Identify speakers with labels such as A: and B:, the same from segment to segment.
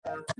A: Jai.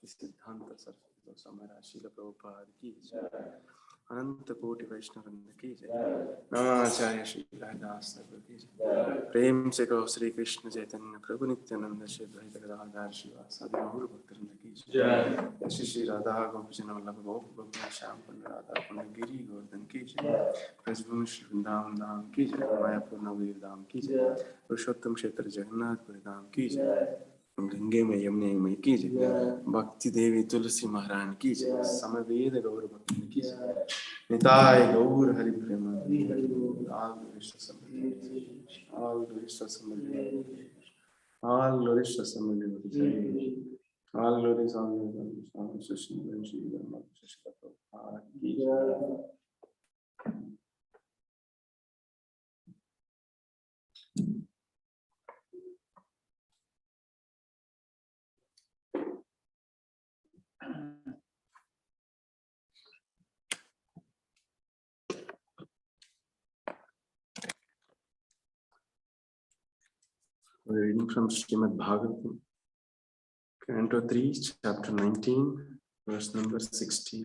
A: सिद्धांत सरस्वती समरा शील प्रभुपाद की जय। अनंत कोटि वैष्णव वृंद की जय। नमाचार्य श्री हरिदास ठाकुर की जय। प्रेम से कहो श्री कृष्ण चैतन्य प्रभु नित्यानंद श्री अद्वैत गदाधर श्रीवासादि गौर भक्तवृंद की जय। श्री श्री राधा गोपीजन वल्लभ गोप गोपी श्याम कुंड राधा कुंड गिरि गोवर्धन की जय। ब्रजभूमि श्री वृंदावन धाम की जय। मायापुर नवदीप धाम की जय। पुरुषोत्तम क्षेत्र जगन्नाथपुरी धाम की जय। गंगे में यमुने में की जय। भक्ति देवी तुलसी महारानी की जय। समवेद गौर भक्त की जय। निताय गौर Hari Premanand all glories to somebody all glories to somebody all glories all Krishna and Shri Rama Krishna Prabhupada ki jai. We're reading from Srimad Bhagavatam, Canto 3, Chapter 19, verse number 16.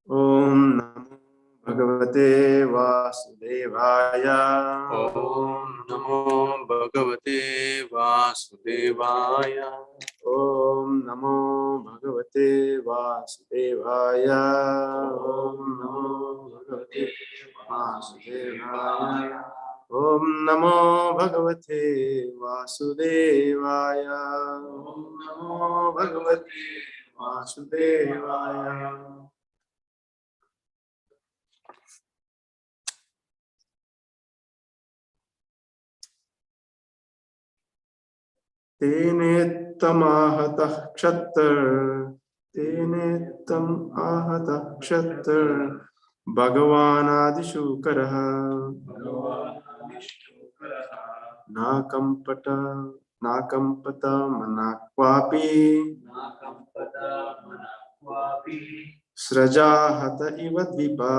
A: Om Namo Bhagavate Vasudevaya.
B: Om Namo Bhagavate Vasudevaya.
A: Om Namo Bhagavate Vasudevaya. Om Namo Bhagavate Vasudevaya. Om Namo Bhagavate Vasudevaya. Om Namo Bhagavate Vasudevaya. Tene tamahata kshatar, tene tam ahata kshatar, Bhagavan Adishukaraha, Nakampata, Nakampata manakvapi, Srajahata iva dvipa,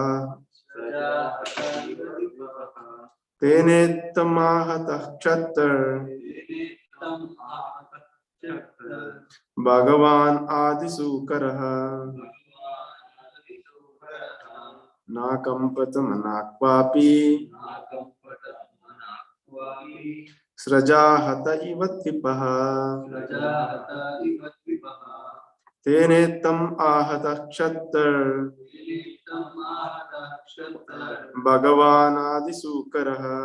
A: Tene tamahata kshatar, Bhagavan Adisukaraha, Nakampata manakvapi, Srajahata iva dvipaha, Tene tam ahata kshatar, Bhagavan Adisukaraha,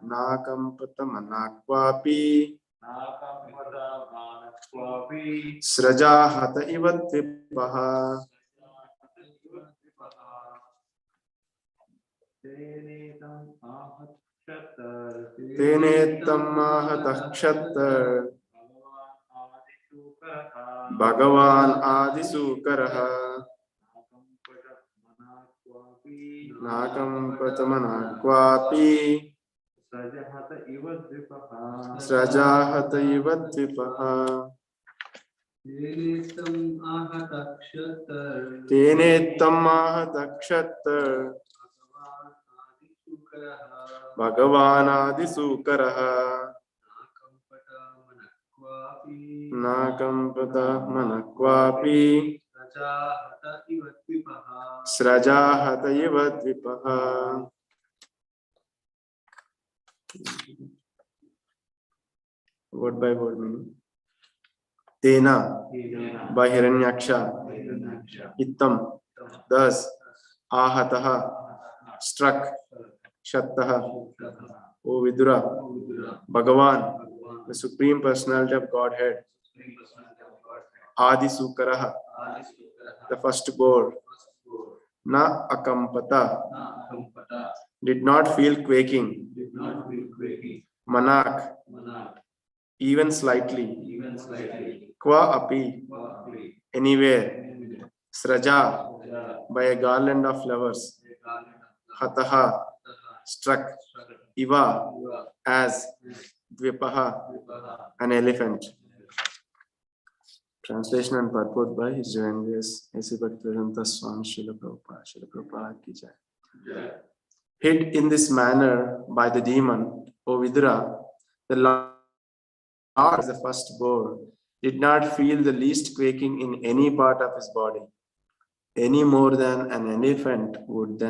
A: Nakampata manakvapi, Srajahata iva dvipaha. Tene tam ahata kshatar, Bhagavan Adisukaraha, Nakampata manakvapi, Srajahata iva dvipaha. Tene tam ahata kshatar, Bhagavan Adisukaraha, Nakampata manakvapi, Srajahata iva dvipaha. Word by word meaning. Tena, by Hiranyaksha, Ittam, thus, Ahataha, struck, Shattaha, O Vidura, Bhagavan, the Supreme Personality of Godhead, Adisukaraha, the firstborn, Na Akampata, did not feel quaking, Manak, even slightly, Kwa api, anywhere, Sraja, by a garland of flowers, Hataha, struck, Iva, as, Dvipaha, an elephant. Translation and purport by His Divine Grace A.C. Bhaktivedanta Swami Srila Prabhupada. Srila Prabhupada ki jai. Hid in this manner by the demon, O Vidura, the Lord as the firstborn did not feel the least quaking in any part of his body, any more than an elephant would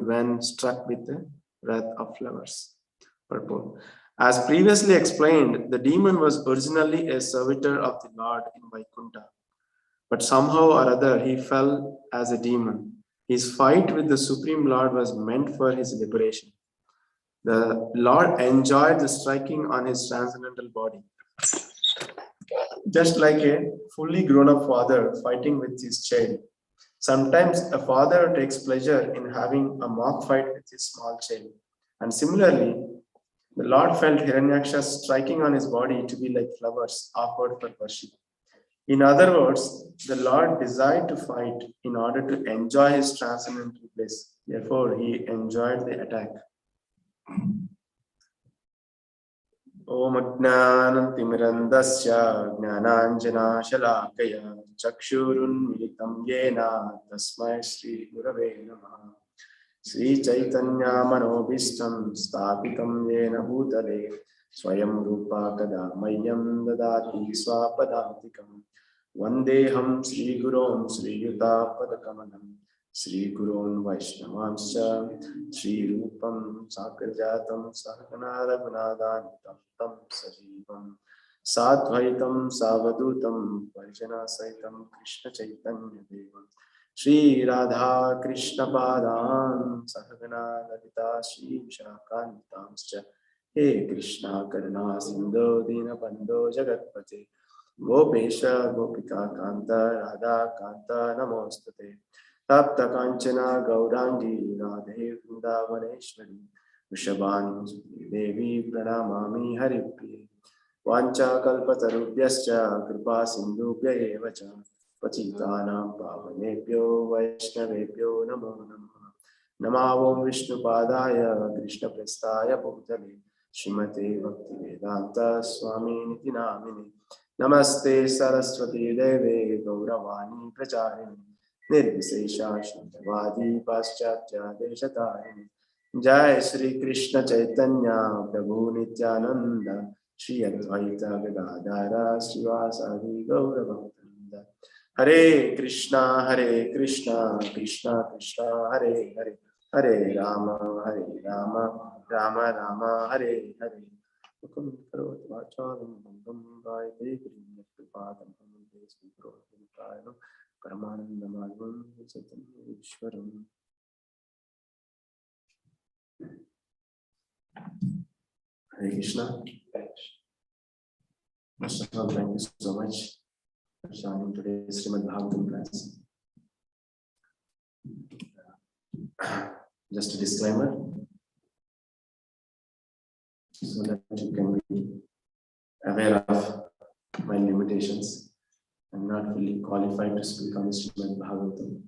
A: when struck with the wreath of flowers. Purport. As previously explained, the demon was originally a servitor of the Lord in Vaikuntha, but somehow or other he fell as a demon. His fight with the Supreme Lord was meant for his liberation. The Lord enjoyed the striking on his transcendental body, just like a fully grown-up father fighting with his child. Sometimes a father takes pleasure in having a mock fight with his small child. And similarly, the Lord felt Hiranyaksha striking on his body to be like flowers offered for worship. In other words, the Lord desired to fight in order to enjoy his transcendental bliss. Therefore, he enjoyed the attack. Om Ajnanam Timirandasya Jnananjana Shalakaya Chakshurun Militam Yena Tasmai Sri Gurave Namaha. Sri Chaitanya Manobishtam Stapitam Yena Bhutale Swayam Rupa Kada Mayam Dadati Swapadantikam Vandeham Sri Gurom Sri Yuta Padakamanam Sri Gurun Vaishnavanscha Sri Rupam Sakarjatam Sahakana Raghunadanitam Tam Sajivam Sadvaitam Savadutam Vaijana Saitam Krishna Chaitanya Devam Shri Radha Krishna Padan Sahagana Lalita Shri Vishakantamscha He Krishna Karuna Sindhu Dinabandho Jagatpate Gopesha Gopika Kanta Radha Kanta Namostate Tapta Kanchana Gaurangi Radhe Vrindavaneshwari Vrishabhan Devi Pranamami Haripriye Vancha Kalpatarubhyascha Kripa Sindhubhya Eva Cha Pacitanam Pavanebhyo Vaishnavebhyo Namo Namaha Namo Vishnupadaya Krishna Prestaya Bhutale Srimate Bhaktivedanta Swami Niti Namine Namaste Saraswati Deve Gauravani Pracharini Nirvisesha Shantavadi Paschatya Deshatarini Jai Shri Krishna Chaitanya Prabhu Nityananda Shri Advaita Gadadhara Srivasadi Gauravamtanda Hare Krishna, Krishna Krishna, Hare Hare, Hare Rama, Rama, Rama, Hare Hare. Mukam karoti vachalam bangam gayate kriya kripadam hamde sukrotim kayam paramanandamalam satam ishwaram. Hare Krishna. First of all, thank you so much for joining today's Srimad Bhagavatam class. Just a disclaimer, so that you can be aware of my limitations. I'm not fully qualified to speak on Srimad Bhagavatam,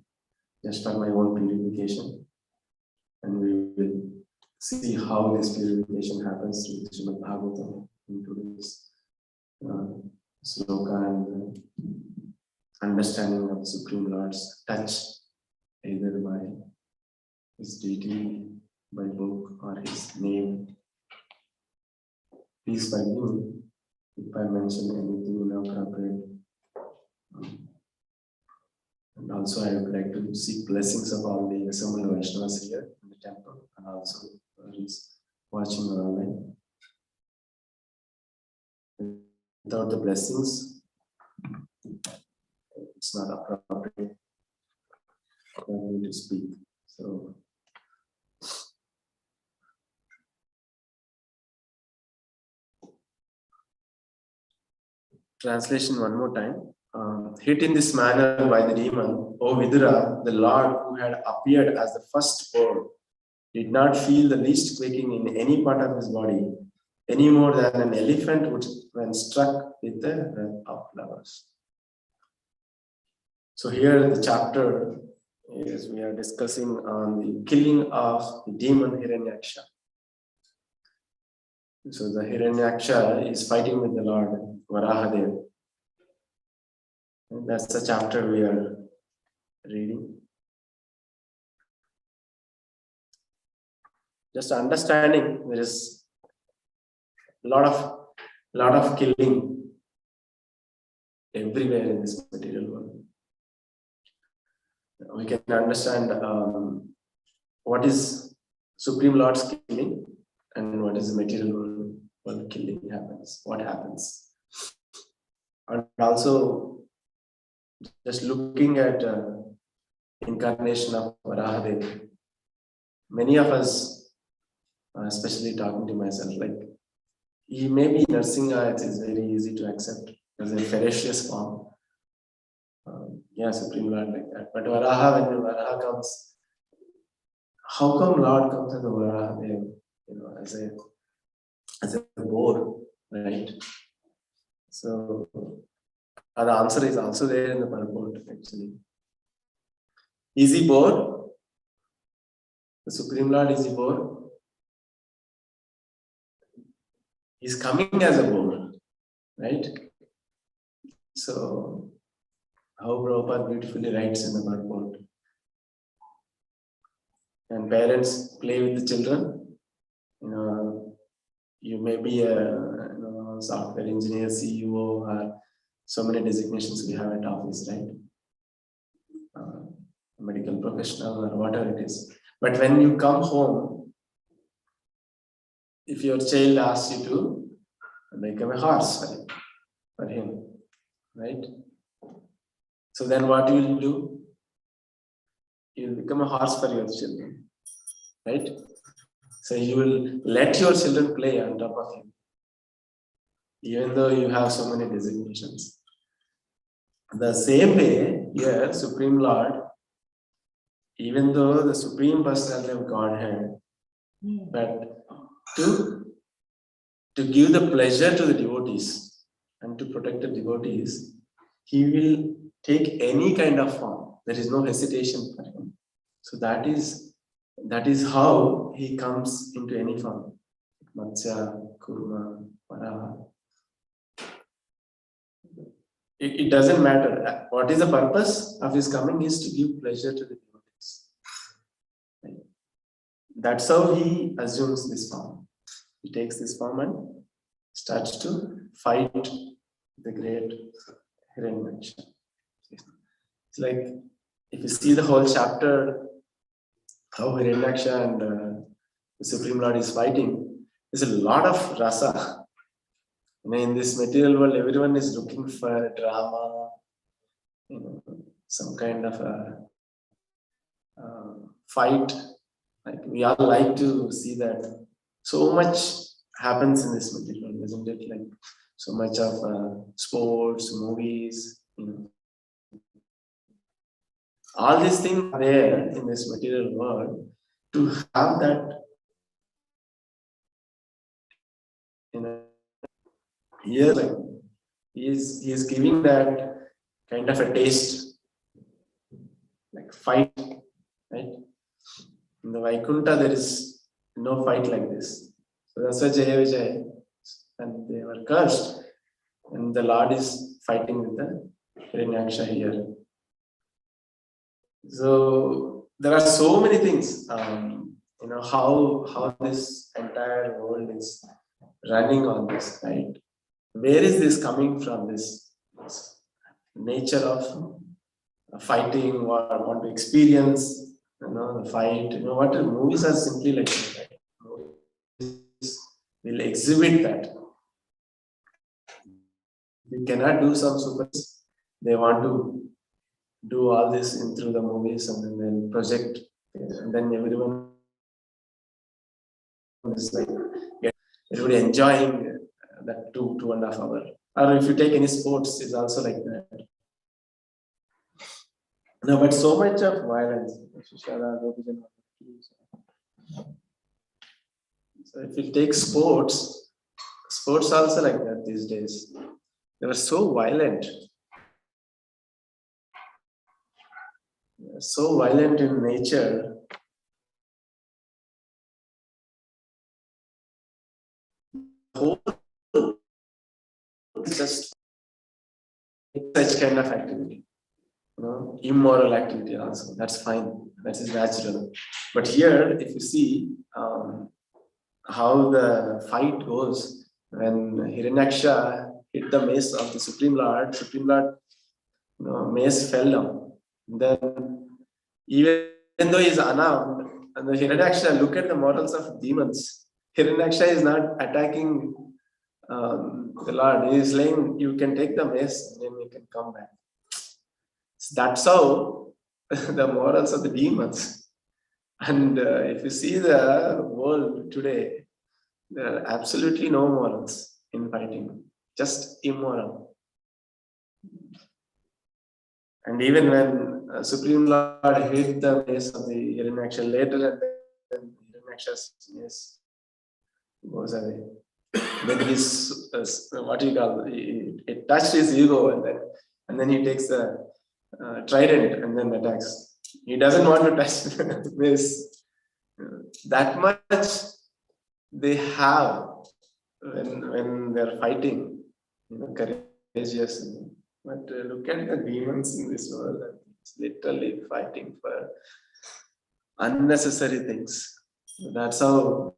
A: just for my own purification. And we will see how this purification happens through Srimad Bhagavatam in today's sloka and understanding of the Supreme Lord's touch, either by his deity, by book, or his name. Please forgive me if I mention anything inappropriate. And also I would like to seek blessings of all the assembled Vaishnavas here in the temple, and also those watching online. Without the blessings, it's not appropriate for me to speak. So translation one more time. Hit in this manner by the demon, O Vidura, the Lord who had appeared as the first born, did not feel the least quaking in any part of his body, any more than an elephant would when struck with the breath of flowers. So here the chapter is we are discussing on the killing of the demon Hiranyaksha. So the Hiranyaksha is fighting with the Lord Varahadev. And that's the chapter we are reading. Just understanding, there is a lot of killing everywhere in this material world. We can understand what is Supreme Lord's killing and what is the material world killing happens, what happens. And also just looking at incarnation of Varahadev, many of us, especially talking to myself, like he may be Narsinga, it is very easy to accept as a ferocious form. Yeah, Supreme Lord like that. But Varaha, when Varaha comes, how come Lord comes as a Varaha, as a boar, right? So the answer is also there in the purport actually. Is he boar? The Supreme Lord is he boar? He's coming as a boar, right? So how Prabhupada beautifully writes in the purport. and parents play with the children. You may be a software engineer, CEO, or so many designations we have at office, right? Medical professional or whatever it is. But when you come home, if your child asks you to become a horse for him, right? So then what you will do? You will become a horse for your children, right? So you will let your children play on top of him, even though you have so many designations. The same way here, Supreme Lord, even though the Supreme Personality of Godhead, but to give the pleasure to the devotees and to protect the devotees, he will take any kind of form. There is no hesitation for him. So that is how he comes into any form. Matsya, Kurma, Varaha. It doesn't matter. What is the purpose of his coming is to give pleasure to the devotees. Right? That's how he assumes this form. He takes this form and starts to fight the great Hiranyaksha. It's like, if you see the whole chapter, how Hiranyaksha and the Supreme Lord is fighting, there's a lot of rasa. In this material world, everyone is looking for drama, some kind of a fight. Like, we all like to see that. So much happens in this material world, isn't it? Like, so much of sports, movies, all these things are there in this material world. To have that, here, like, he is giving that kind of a taste, like fight, right? In the Vaikuntha, there is no fight like this. So that's why Jaya Vijay, and they were cursed, and the Lord is fighting with the Hiranyaksha here. So there are so many things. How this entire world is running on this, right? Where is this coming from? This nature of fighting, or want to experience, the fight. What movies are simply like that, right? Movies will exhibit that. You cannot do some super. They want to do all this through the movies, and then they'll project, and then everyone is like, everybody enjoying that 2.5 hours. Or if you take any sports, it's also like that. No, but so much of violence. So if you take sports also like that these days. They were so violent. So violent in nature. Whole just such kind of activity. Immoral activity also. That's fine. That is natural. But here, if you see how the fight goes, when Hiranyaksha hit the mace of the Supreme Lord, mace fell down. Then, even though he is unarmed, and the Hiranyaksha, look at the morals of demons. Hiranyaksha is not attacking the Lord. He is saying, you can take the mace and then you can come back. So that's how the morals of the demons. And if you see the world today, there are absolutely no morals in fighting, just immoral. And even when Supreme Lord hit the mace of the Hiranyaksha later, and then Hiranyaksha's mace goes away. Then his what do you call it touched his ego, and then he takes the trident and then attacks. He doesn't want to touch the mace. That much they have when they're fighting, courageous. But look at the demons in this world. It's literally fighting for unnecessary things. That's how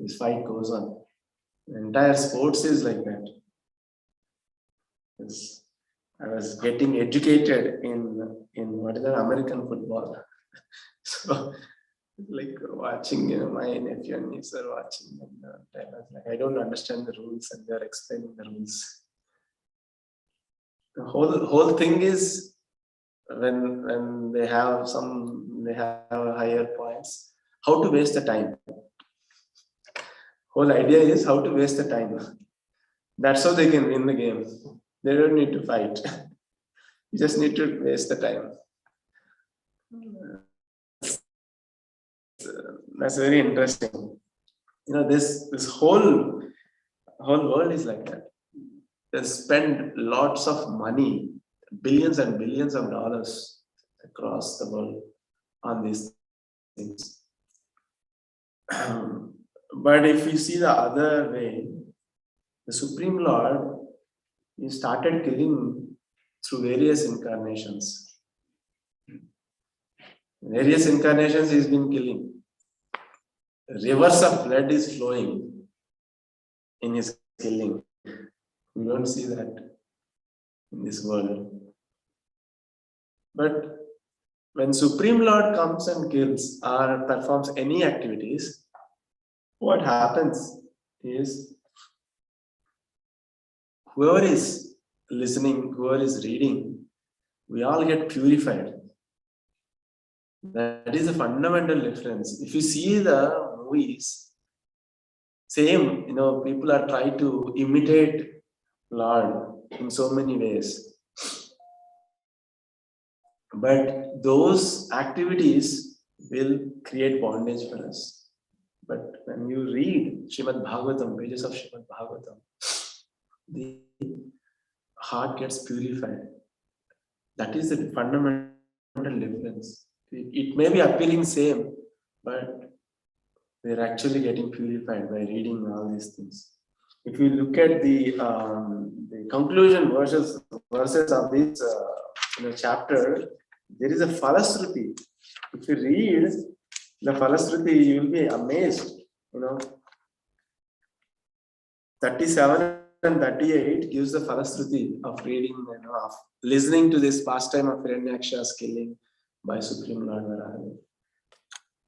A: this fight goes on. The entire sports is like that. I was getting educated in what is that, American football. So like watching, my nephew and niece are watching, and I was like, I don't understand the rules, and they're explaining the rules. The whole thing is when they have higher points, how to waste the time. Whole idea is how to waste the time. That's how they can win the game. They don't need to fight. You just need to waste the time. That's very interesting. This whole world is like that. They spend lots of money, billions and billions of dollars across the world on these things. But if you see the other way, the Supreme Lord, he started killing through various incarnations. Various incarnations he's been killing. Rivers of blood is flowing in his killing. We don't see that in this world. But when Supreme Lord comes and kills or performs any activities, what happens is whoever is listening, whoever is reading, we all get purified. That is a fundamental difference. If you see the movies, same, people are trying to imitate Lord in so many ways. But those activities will create bondage for us. But when you read Srimad Bhagavatam, pages of Srimad Bhagavatam, the heart gets purified. That is the fundamental difference. It may be appearing same, but we're actually getting purified by reading all these things. If you look at the conclusion verses of this chapter, there is a Falasruti. If you read the Falasruti, you will be amazed. 37 and 38 gives the Falasruti of reading, of listening to this pastime of Hiranyaksha's killing by Supreme Lord Varaha.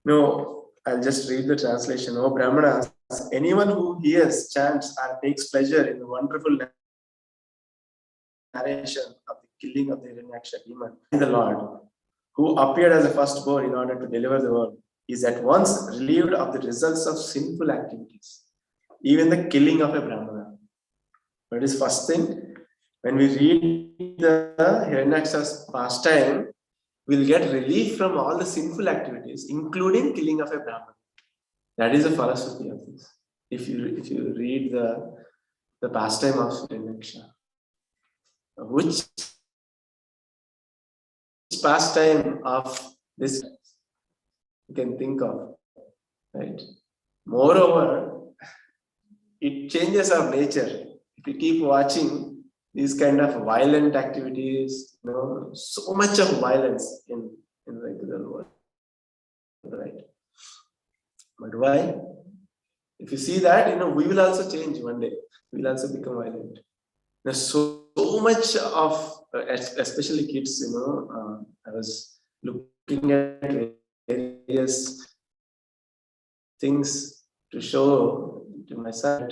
A: No, I'll just read the translation. O Brahmanas, anyone who hears, chants, or takes pleasure in the wonderful narration of the killing of the Hiranyaksha demon, the Lord, who appeared as a firstborn in order to deliver the world, is at once relieved of the results of sinful activities, even the killing of a Brahmana. That is first thing. When we read the Hiranyaksha's pastime, we'll get relief from all the sinful activities, including killing of a Brahmana. That is the philosophy of this. If you read the pastime of Hiranyaksha, which pastime of this you can think of, right? Moreover, it changes our nature. If you keep watching these kind of violent activities, so much of violence in regular world, right? But why? If you see that, we will also change one day. We will also become violent. There's so much of, especially kids, I was looking at various things to show to my son.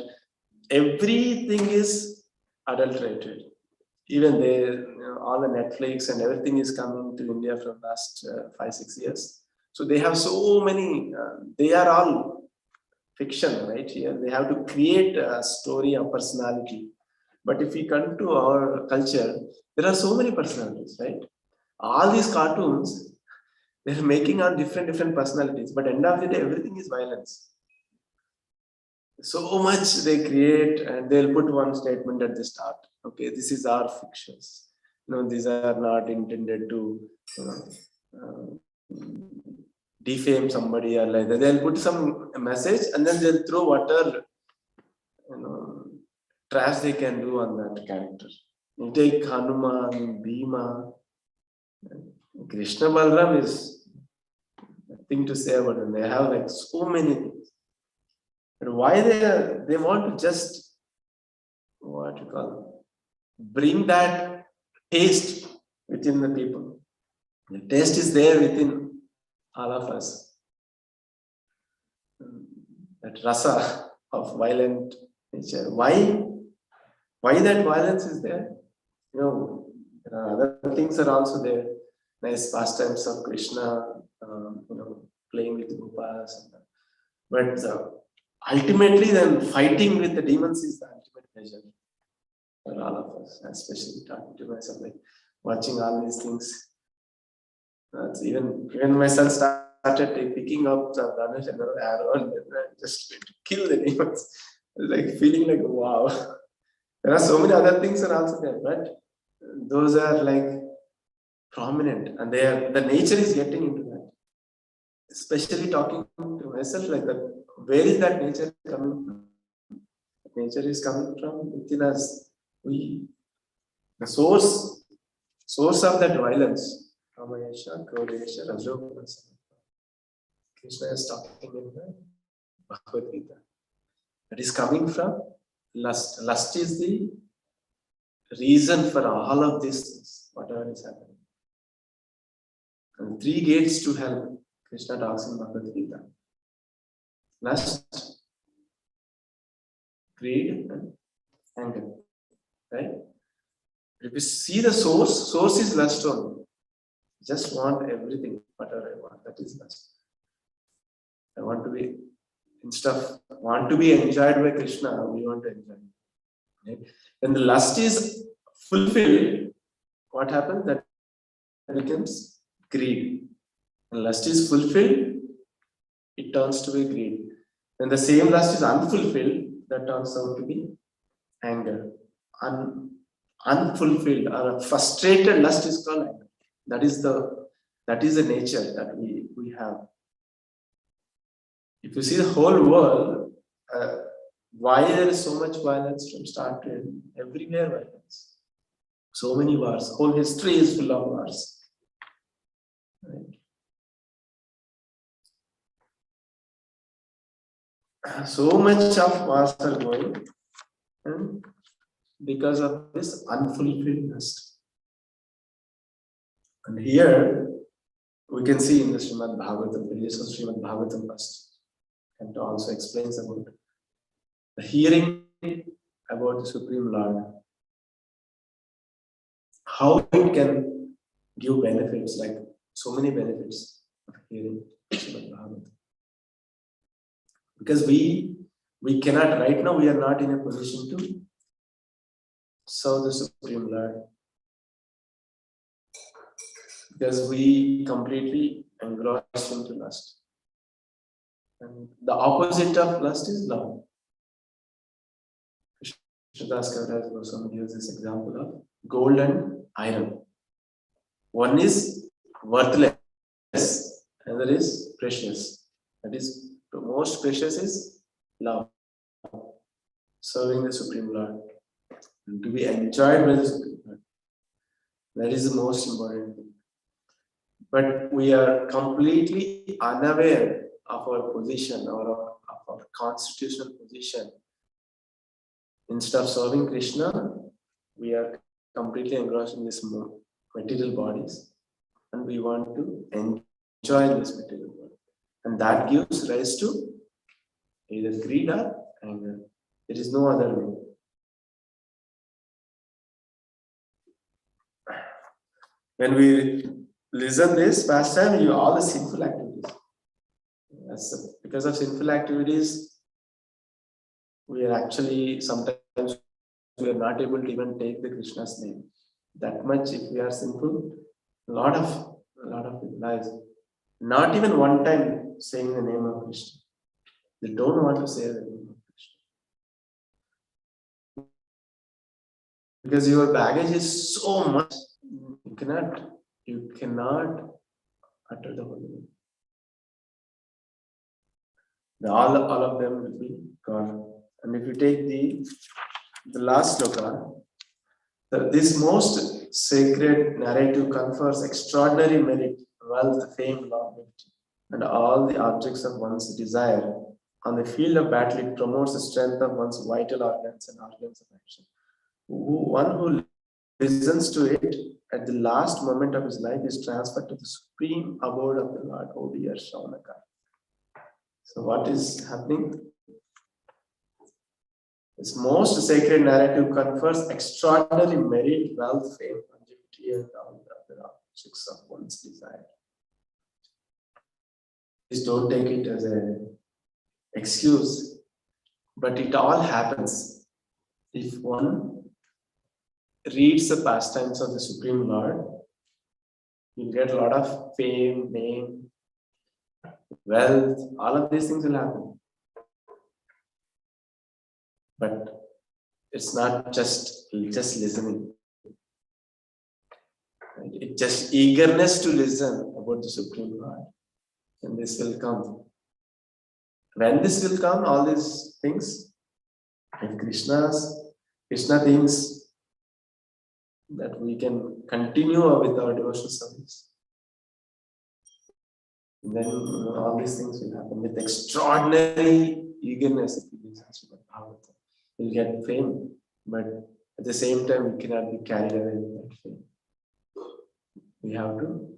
A: Everything is adulterated. Even all the Netflix and everything is coming to India from last 5-6 years. So they have so many, they are all fiction, right? Here they have to create a story of personality. But if we come to our culture, there are so many personalities, right? All these cartoons, they're making on different personalities, but end of the day, everything is violence. So much they create, and they'll put one statement at the start. Okay, this is our fictions. These are not intended to defame somebody or like that. They'll put some message, and then they'll throw whatever trash they can do on that character. You take Hanuman, Bhima, Krishna Balram is thing to say about them. They have like so many things. But why they want to just, what you call, bring that taste within the people. The taste is there within all of us. That rasa of violent nature. Why that violence is there? There are other things are also there. Nice pastimes of Krishna, playing with Gopas. But ultimately, then fighting with the demons is the ultimate pleasure for all of us, especially talking to myself, like watching all these things. Even myself started picking up the Dhanush and the arrow and just to kill the demons. Like feeling like, wow. There are so many other things are also there, but those are like prominent, and the nature is getting into that. Especially talking to myself like that, where is that nature coming from? Nature is coming from within us. The source of that violence. Ramayesha, Krodesha, Rajoguna. Krishna is talking in the Bhagavad Gita. That is coming from lust. Lust is the reason for all of this, whatever is happening. And 3 gates to hell, Krishna talks in Bhagavad Gita. Lust, greed, and anger. Right? If you see the source is lust only. Just want everything, whatever I want. That is lust. I want to be, instead of want to be enjoyed by Krishna, we want to enjoy. Right? When the lust is fulfilled, what happens? That becomes greed. When lust is fulfilled, it turns to be greed. When the same lust is unfulfilled, that turns out to be anger. Unfulfilled or a frustrated lust is called anger. That is the nature that we have. If you see the whole world, why there is so much violence from start to end? Everywhere violence. So many wars. Whole history is full of wars. Right? So much of wars are going, and because of this unfulfilled lust. And here we can see in the Srimad Bhagavatam, the pages of Srimad Bhagavatam first, and also explains about the hearing about the Supreme Lord, how it can give benefits, like so many benefits of hearing Srimad Bhagavatam. Because we cannot, right now we are not in a position to serve the Supreme Lord. Because we completely engrossed into lust. And the opposite of lust is love. Krishnadas Kaviraj Goswami gives this example of gold and iron. One is worthless, another is precious. That is, the most precious is love. Serving the Supreme Lord. And to be enjoyed by the Supreme Lord. That is the most important thing. But we are completely unaware of our position or of our constitutional position. Instead of serving Krishna, we are completely engrossed in these material bodies, and we want to enjoy this material body. And that gives rise to either greed or anger. There is no other way. When we listen this pastime, all the sinful activities. Because of sinful activities, we are actually sometimes we are not able to even take the Krishna's name. That much, if we are sinful, a lot of lies. Not even one time saying the name of Krishna. They don't want to say the name of Krishna. Because your baggage is so much, you cannot utter the holy name. All of them will be gone. And if you take the last sloka, this most sacred narrative confers extraordinary merit, wealth, fame, longevity. and all the objects of one's desire. On the field of battle, it promotes the strength of one's vital organs and organs of action. One who listens to it at the last moment of his life is transferred to the supreme abode of the Lord, O dear Shaunaka. So what is happening? This most sacred narrative confers extraordinary merit, wealth, fame, longevity, and all the other objects of one's desire. Please don't take it as an excuse, but it all happens if one reads the pastimes of the Supreme Lord. You'll get a lot of fame, name, wealth, all of these things will happen. But it's not just listening. It's just eagerness to listen about the Supreme Lord. And this will come. When this will come, all these things, if Krishna thinks that we can continue with our devotional service, then all these things will happen with extraordinary eagerness. We'll get fame, but at the same time, we cannot be carried away with that fame. We have to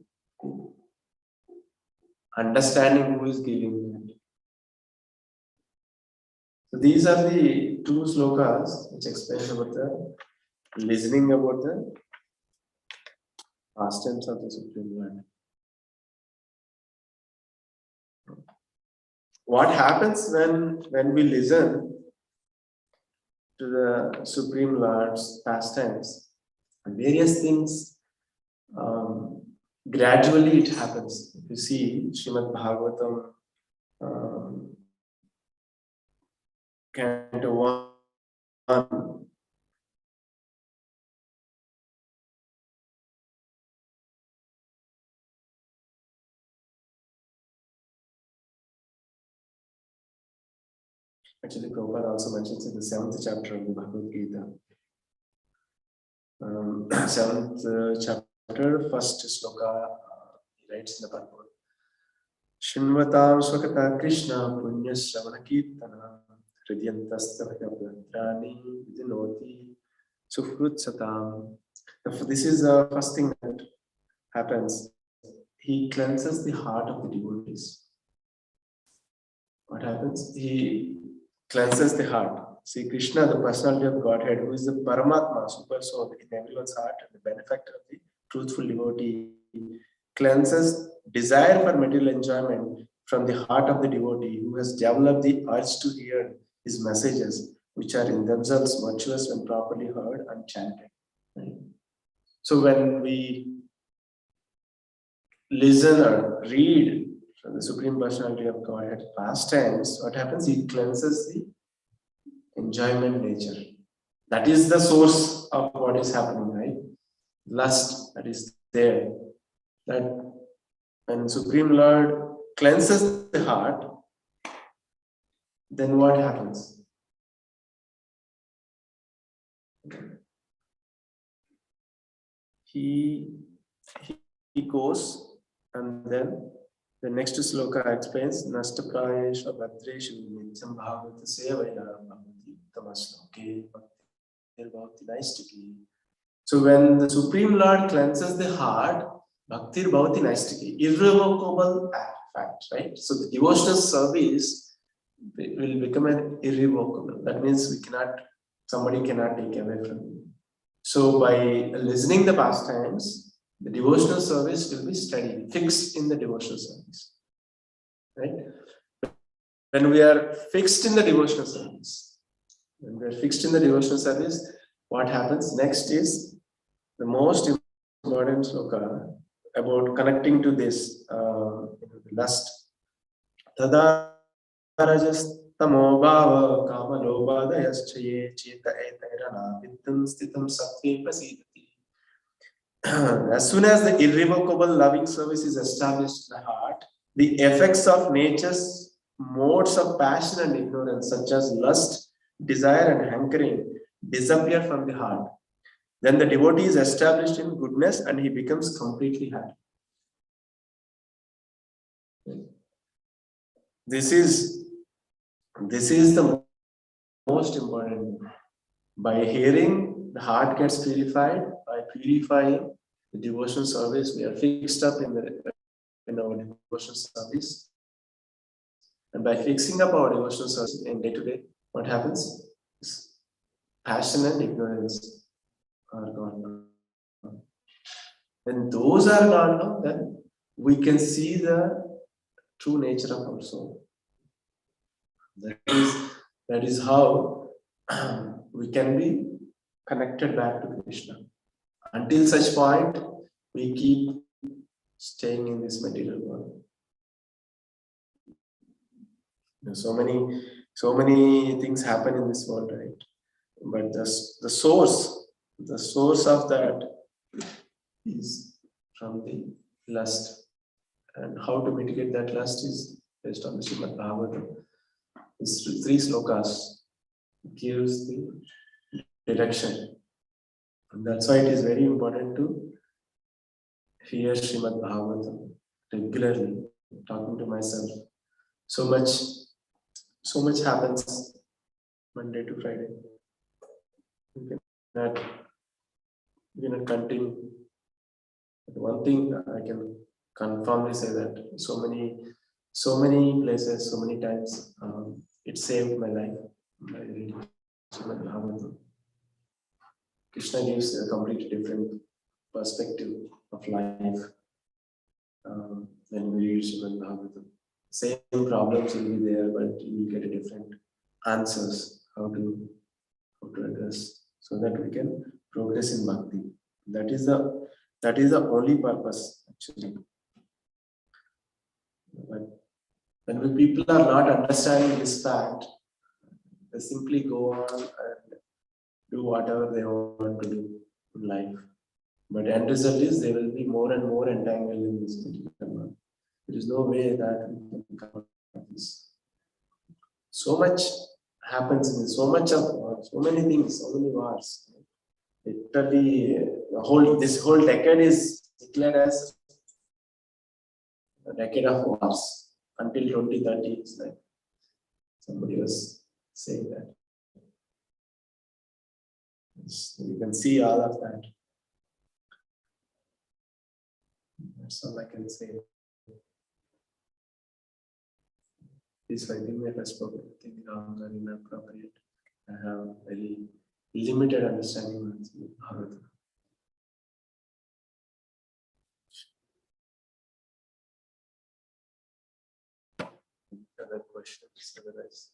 A: understanding who is giving that. So these are the two slokas which explain about the listening about the pastimes of the Supreme Lord. What happens when we listen to the Supreme Lord's pastimes? Various things, gradually it happens. If you see Srimad Bhagavatam, Canto 1, actually, Prabhupada also mentions in the 7th chapter of the Bhagavad Gita. 7th chapter, 1st sloka, he writes in the purport. Shinvatam Swakata Krishna Punya Shravana Kirtana Hridyantastavyadrani Vidinoti Sufrut Satam. This is the first thing that happens. He cleanses the heart of the devotees. What happens? He cleanses the heart. See, Krishna, the personality of Godhead, who is the Paramatma, super soul in everyone's heart, and the benefactor of the truthful devotee, cleanses desire for material enjoyment from the heart of the devotee who has developed the urge to hear his messages, which are in themselves virtuous when properly heard and chanted. Right? So when we listen or read from the Supreme Personality of Godhead pastimes, what happens? He cleanses the enjoyment nature. That is the source of what is happening, right? Lust that is there. That when Supreme Lord cleanses the heart, then what happens? He goes, and then the next sloka explains Nashtaprayesha Bhadreshu Nityam Bhagavata Sevaya Bhavati Tamasloke Bhaktir Naistiki. So when the Supreme Lord cleanses the heart, Bhaktir Bhavati Naistiki, irrevocable fact, right? So the devotional service will become an irrevocable. That means somebody cannot take away from you. So by listening the pastimes, the devotional service will be steady, fixed in the devotional service. Right? When we are fixed in the devotional service, what happens next is the most important sloka about connecting to this lust. Tada rajas tamo bhava kama lobhadayaschaye cheta etairana viddam sthitam sattve prasidati. As soon as the irrevocable loving service is established in the heart, the effects of nature's modes of passion and ignorance, such as lust, desire, and hankering, disappear from the heart. Then the devotee is established in goodness and he becomes completely happy. This is the most important. By hearing, the heart gets purified. By purifying the devotional service, we are fixed up in our devotional service. And by fixing up our devotional service in day to day, what happens? Passion and ignorance are gone now. When those are gone now, then we can see the true nature of our soul. That is how we can be connected back to Krishna. Until such point, we keep staying in this material world. So many things happen in this world, right? But the source of that is from the lust. And how to mitigate that lust is based on the Srimad Bhagavatam. These 3 slokas gives the direction. And that's why it is very important to hear Srimad Bhagavatam regularly, talking to myself. So much happens Monday to Friday. We cannot continue. But one thing I can confirmly say that so many places, so many times, it saved my life by reading Srimad Bhagavatam. Krishna gives a completely different perspective of life when we read Srimad Bhagavatam. Same problems will be there, but you will get a different answers how to address, so that we can progress in bhakti. That is the only purpose actually. But when people are not understanding this fact, they simply go on and do whatever they want to do in life. But end result is they will be more and more entangled in this particular world. There is no way that we can come out of this. So much happens in this, so many things, so many wars. Literally, this whole decade is declared as a decade of wars until 2030. It's like somebody was saying that. You can see all of that. That's all I can say. This I think that I spoke. I think wrong or inappropriate. I have very limited understanding of Bhagavatam. Other questions? Otherwise.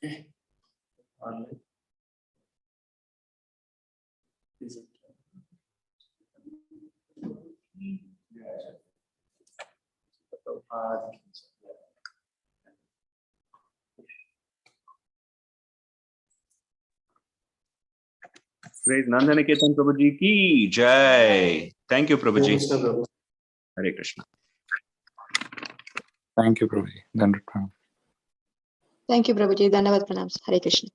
A: Okay. Online. Is it?
B: Praise Nandanikatan Prabhuji ki jai. Thank you, Prabhuji. Hare Krishna.
C: Thank you, Prabhuji. Dandavat pranam.
D: Thank you, Prabhuji. Dandavat pranams. Hare Krishna.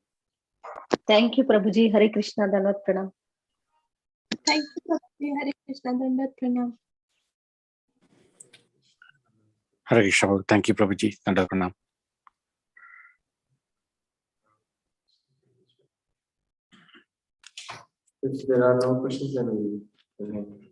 E: Thank you, Prabhuji. Hare Krishna. Dandavat pranam.
F: Thank you, Prabhuji. Hare Krishna. Dandavat pranam.
C: Hare Krishna. Thank you, Prabhuji. Dandavat pranam.
A: If there are no questions, then we will end.